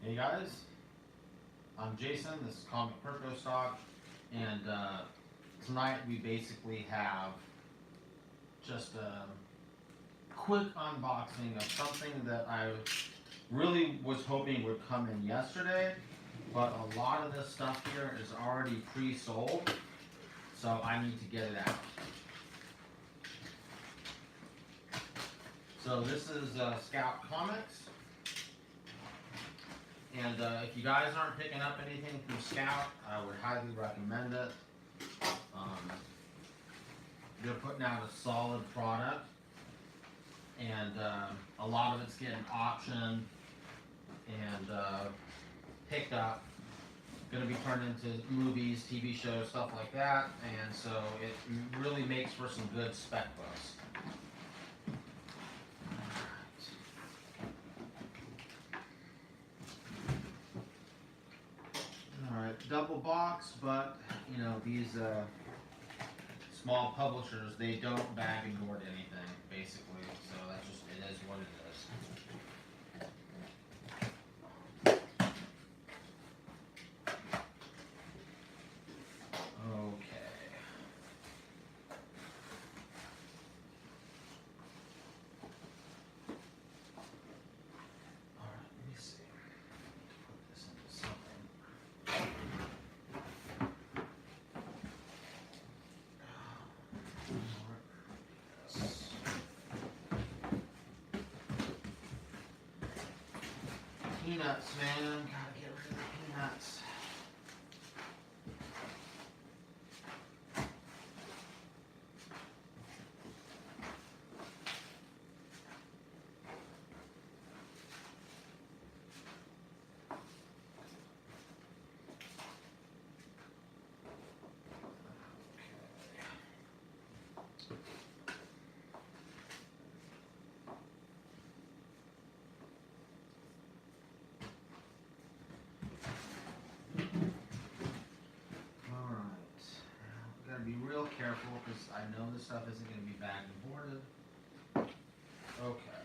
Hey guys, I'm Jason. This is Comic Crypto Stock, and tonight we basically have just a quick unboxing of something that I really was hoping would come in yesterday, but a lot of this stuff here is already pre-sold, so I need to get it out. So this is Scout Comics. And if you guys aren't picking up anything from Scout, I would highly recommend it. They're putting out a solid product, and a lot of it's getting optioned and picked up. Going to be turned into movies, TV shows, stuff like that, and so it really makes for some good spec books. Alright, double box, but you know, these small publishers, they don't bag and board anything, basically, so that's just, it is what it is. Okay. Alright, let me see. Put this into something. Peanuts, man. Gotta get rid of the peanuts. Be real careful because I know this stuff isn't going to be bagged and boarded. Okay.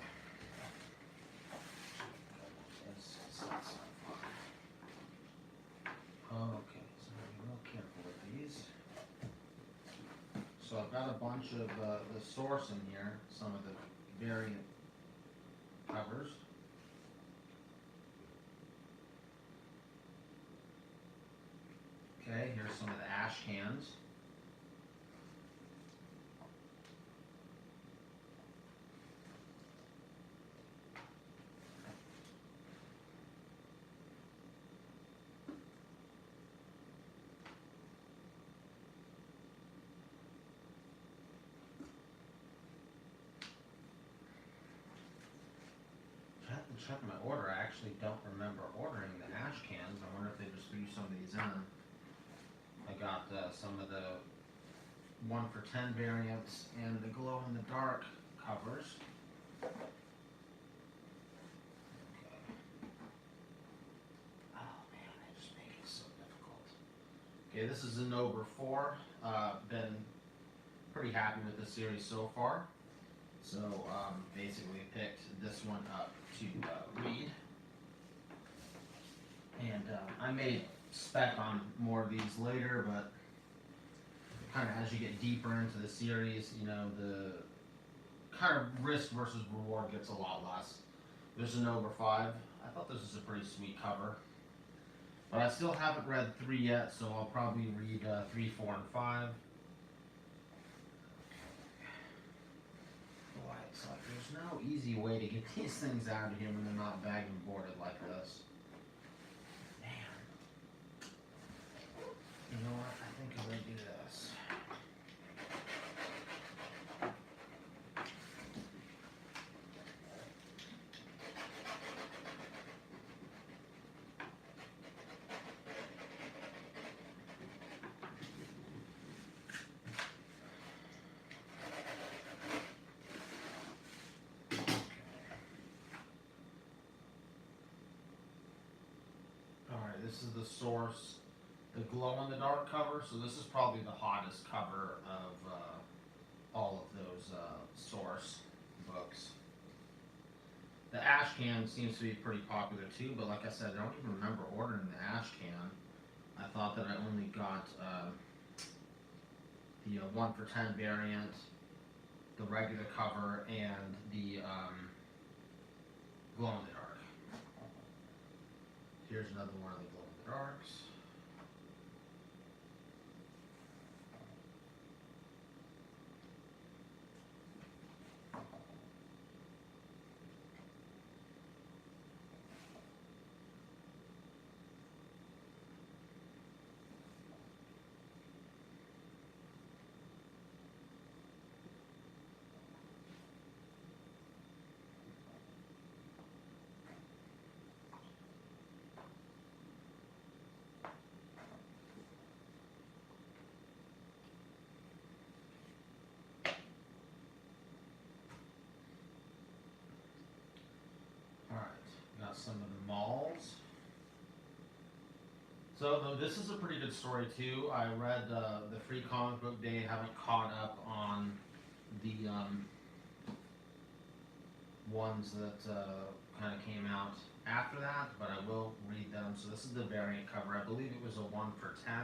Okay, so be real careful with these. So I've got a bunch of the source in here, some of the variant covers. Okay, here's some of the ash cans. Check my order. I actually don't remember ordering the ash cans. I wonder if they just threw some of these in. I got some of the 1 for 10 variants and the glow in the dark covers. Okay. Oh man, they just make it so difficult. Okay, this is a Nober 4. Been pretty happy with the series so far. So basically picked this one up to read. And I may spec on more of these later, but kind of as you get deeper into the series, you know, the kind of risk versus reward gets a lot less. There's an over 5. I thought this was a pretty sweet cover. But I still haven't read 3 yet, so I'll probably read 3, 4, and 5. It's like there's no easy way to get these things out of here when they're not bagged and boarded like this. Man. You know what? I think I'm gonna do this. This is the source, the glow-in-the-dark cover. So this is probably the hottest cover of all of those source books. The ash can seems to be pretty popular too, but like I said, I don't even remember ordering the ash can. I thought that I only got the 1 for 10 variant, the regular cover, and the glow in the dark. Here's another one of the glow in the darks. Alright, got some of the malls. So this is a pretty good story too. I read the Free Comic Book Day. Haven't caught up on the ones that kind of came out after that, but I will read them. So this is the variant cover. I believe it was a 1 for 10.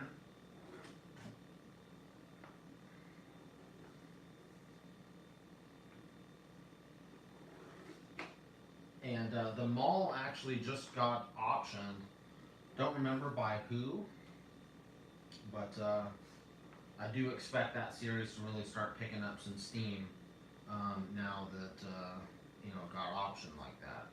And the mall actually just got optioned. Don't remember by who, but I do expect that series to really start picking up some steam now that you know, it got optioned like that.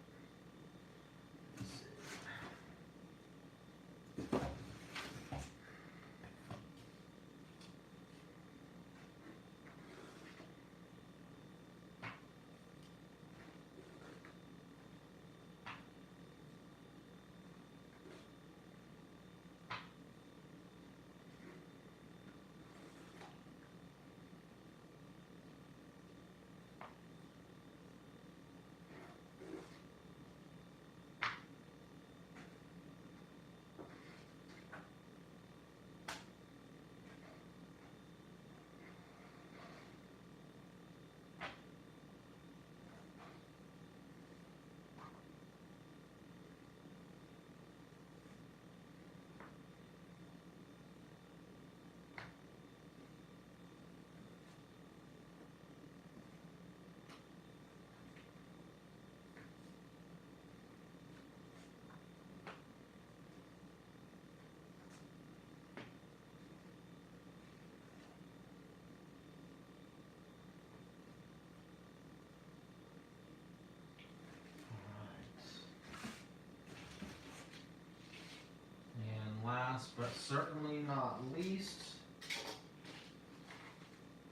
Last but certainly not least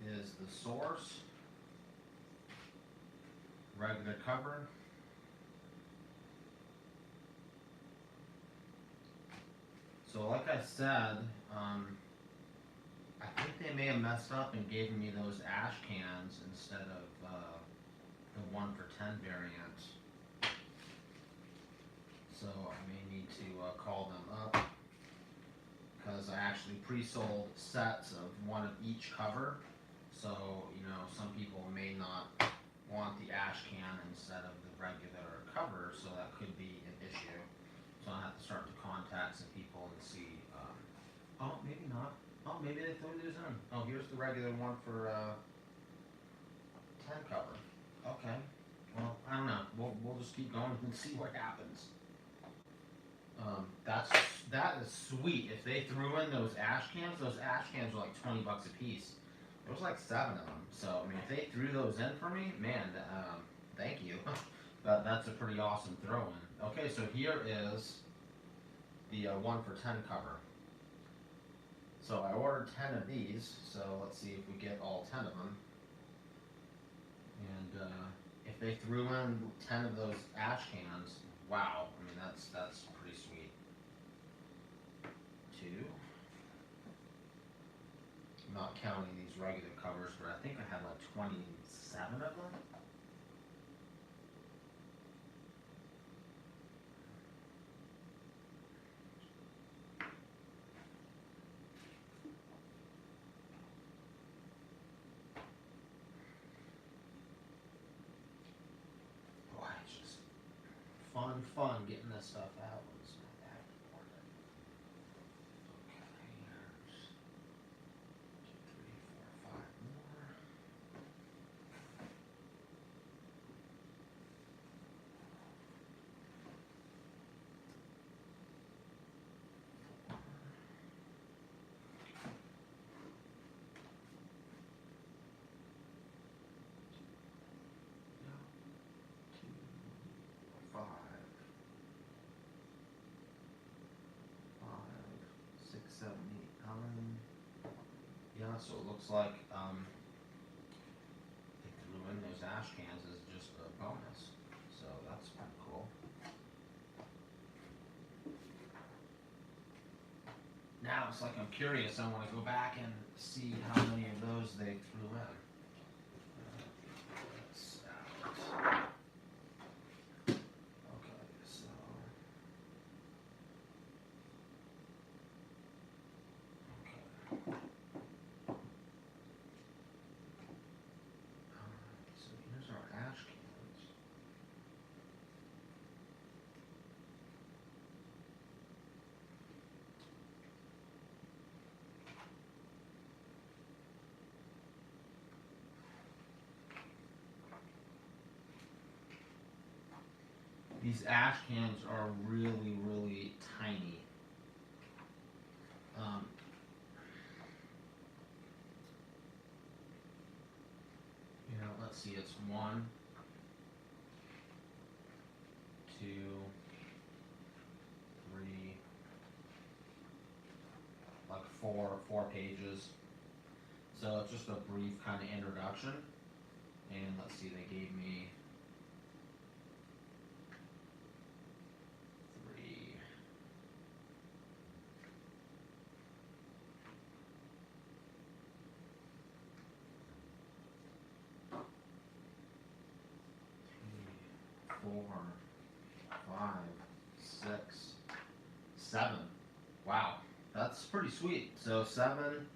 is the Source regular cover. So like I said, I think they may have messed up and gave me those ash cans instead of the 1 for 10 variant. So I may need to call them up, because I actually pre-sold sets of one of each cover. So, you know, some people may not want the ash can instead of the regular cover, so that could be an issue. So I'll have to start to contact some people and see, oh, maybe not. Oh, maybe they threw these in. Oh, here's the regular 1 for 10 cover. Okay. Well, I don't know. We'll just keep going and see what happens. That is sweet. If they threw in those ash cans were like $20 a piece. There was like 7 of them. So I mean, if they threw those in for me, man, thank you. That's a pretty awesome throw-in. Okay, so here is the 1 for 10 cover. So I ordered 10 of these. So let's see if we get all 10 of them. And if they threw in 10 of those ash cans, wow. I mean, that's pretty sweet. 2. I'm not counting these regular covers, but I think I had like 27 of them. Boy, it's just fun getting this stuff out. It's not that important. Okay, here's 2, 3, 4, 5 more. Yeah, so it looks like they threw in those ash cans as just a bonus. So that's pretty cool. Now it's like I'm curious. I want to go back and see how many of those they threw in. That's out. Okay, so. Okay. So here's our ash cans. These ash cans are really, really tiny. Let's see, it's 1, 2, 3, like four pages. So it's just a brief kind of introduction. And let's see, they gave me 3. Four, 5, 6, 7. Wow, that's pretty sweet. So seven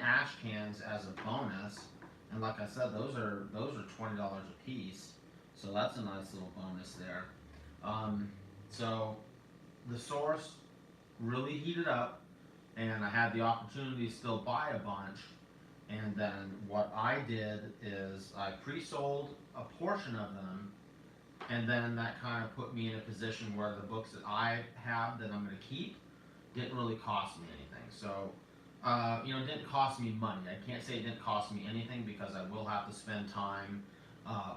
ash cans as a bonus, and like I said, those are $20 a piece. So that's a nice little bonus there. So the source really heated up, and I had the opportunity to still buy a bunch. And then what I did is I pre-sold a portion of them, and then that kind of put me in a position where the books that I have that I'm going to keep didn't really cost me anything. So, it didn't cost me money. I can't say it didn't cost me anything because I will have to spend time,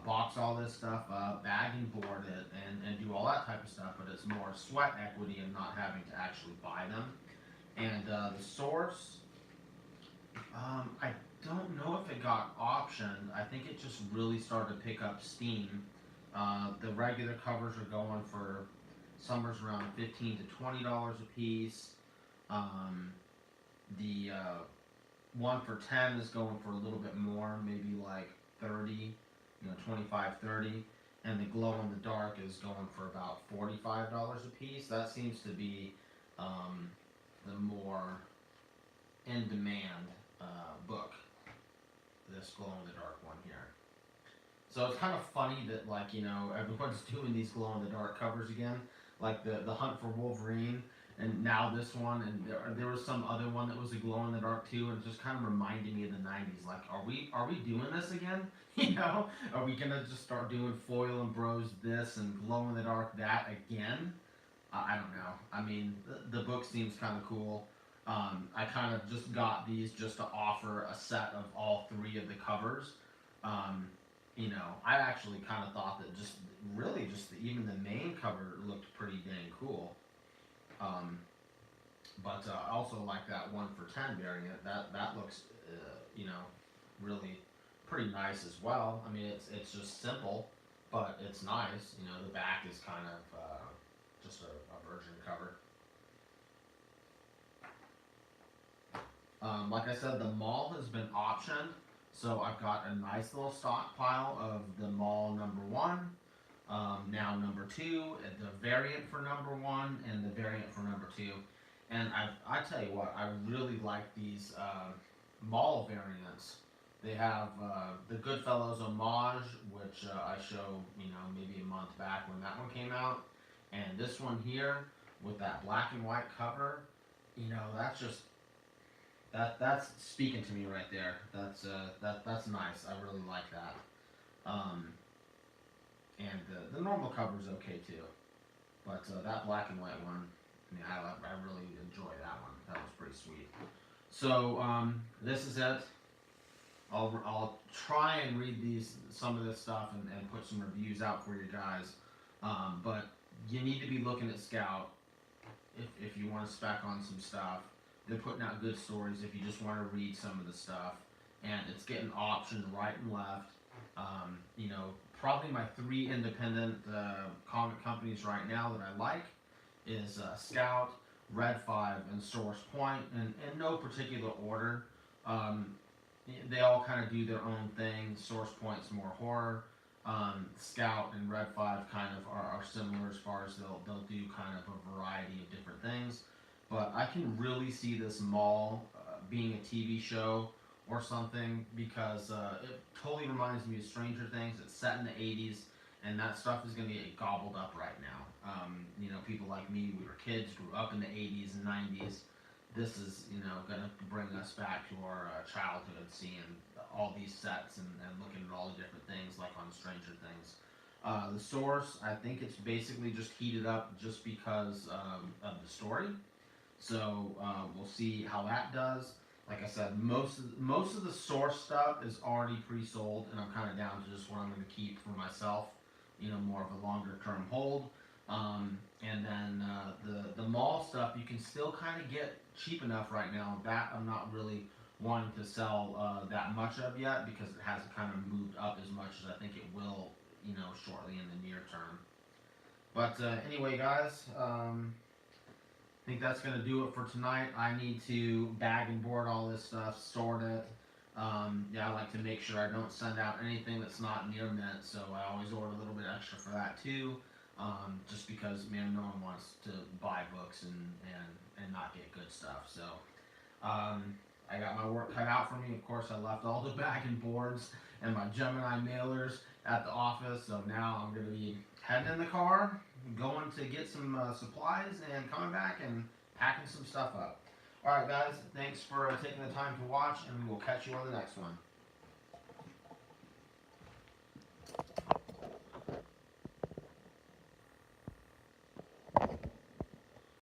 box all this stuff up, bag and board it, and do all that type of stuff, but it's more sweat equity and not having to actually buy them. And the source, I don't know if it got optioned. I think it just really started to pick up steam. The regular covers are going for somewhere's around $15 to $20 a piece. The 1 for 10 is going for a little bit more, maybe like 30, 25, 30. And the glow in the dark is going for about $45 a piece. That seems to be the more in demand book, this glow in the dark one here. So it's kind of funny that everyone's doing these glow in the dark covers again, like the Hunt for Wolverine, and now this one, and there was some other one that was a glow in the dark too, and it just kind of reminded me of the '90s. Like, are we doing this again? Are we gonna just start doing foil and bros this and glow in the dark that again? I don't know. I mean, the book seems kind of cool. I kind of just got these just to offer a set of all 3 of the covers. I actually kind of thought that even the main cover looked pretty dang cool. But I also like that 1 for 10 variant. That looks, really pretty nice as well. I mean, it's just simple, but it's nice. The back is kind of just a virgin cover. Like I said, the mall has been optioned, so I've got a nice little stockpile of the mall number 1, now number 2, the variant for number 1, and the variant for number 2. And I tell you what, I really like these mall variants. They have the Goodfellas homage, which I showed, maybe a month back when that one came out, and this one here with that black and white cover, that's just that's speaking to me right there. That's nice. I really like that. Um, and the normal cover is okay too, but that black and white one, I really enjoy that one. That was pretty sweet. So this is it. I'll try and read some of this stuff and put some reviews out for you guys. But you need to be looking at Scout if you want to spec on some stuff. They're putting out good stories if you just want to read some of the stuff. And it's getting optioned right and left. Probably my three independent comic companies right now that I like is Scout, Red 5, and Source Point, and in no particular order. Um, they all kind of do their own thing. Source Point's more horror. Scout and Red 5 kind of are similar as far as they'll do kind of a variety of different things. But I can really see this mall being a TV show or something because it totally reminds me of Stranger Things. It's set in the 80s, and that stuff is going to get gobbled up right now. People like me, we were kids, grew up in the 80s and 90s. This is, going to bring us back to our childhood, seeing all these sets and looking at all the different things like on Stranger Things. The Source, I think it's basically just heated up just because of the story. So we'll see how that does. Like I said, most of the Source stuff is already pre-sold, and I'm kind of down to just what I'm going to keep for myself. More of a longer term hold. And then the mall stuff you can still kind of get cheap enough right now. That I'm not really wanting to sell that much of yet because it hasn't kind of moved up as much as I think it will, shortly in the near term. But anyway, guys, I think that's going to do it for tonight. I need to bag and board all this stuff, sort it. I like to make sure I don't send out anything that's not near mint, so I always order a little bit extra for that too. Just because, man, no one wants to buy books and not get good stuff. So, I got my work cut out for me. Of course, I left all the back and boards and my Gemini mailers at the office. So now I'm going to be heading in the car, going to get some supplies, and coming back and packing some stuff up. All right, guys, thanks for taking the time to watch, and we'll catch you on the next one.